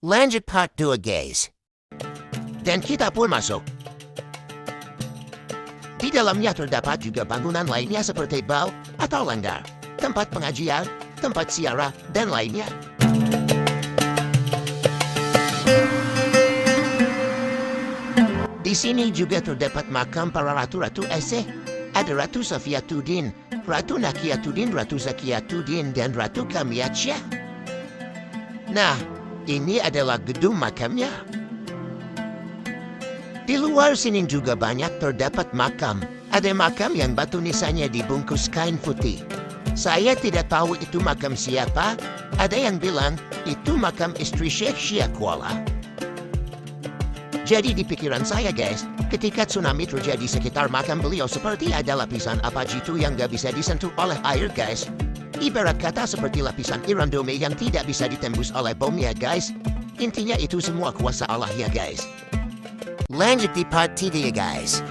Lanjut part 2 guys. Dan kita pun masuk. Di dalamnya terdapat juga bangunan lainnya seperti bau atau langgar, tempat pengajian, tempat siara, dan lainnya. Di sini juga terdapat makam para ratu-ratu Aceh. Ada Ratu Safiatuddin, Ratu Nakiatuddin, Ratu Zakiatuddin, dan Ratu Kamiatsyah. Nah, ini adalah gedung makamnya. Di luar sini juga banyak terdapat makam. Ada makam yang batu nisannya dibungkus kain putih. Saya tidak tahu itu makam siapa. Ada yang bilang itu makam istri Syekh Syiakuala. Jadi di pikiran saya guys, ketika tsunami terjadi sekitar makam beliau seperti ada lapisan apa gitu yang gak bisa disentuh oleh air guys. Ibarat kata seperti lapisan Irandome yang tidak bisa ditembus oleh bom ya guys. Intinya itu semua kuasa Allah ya guys. Lanjut di part 3 guys.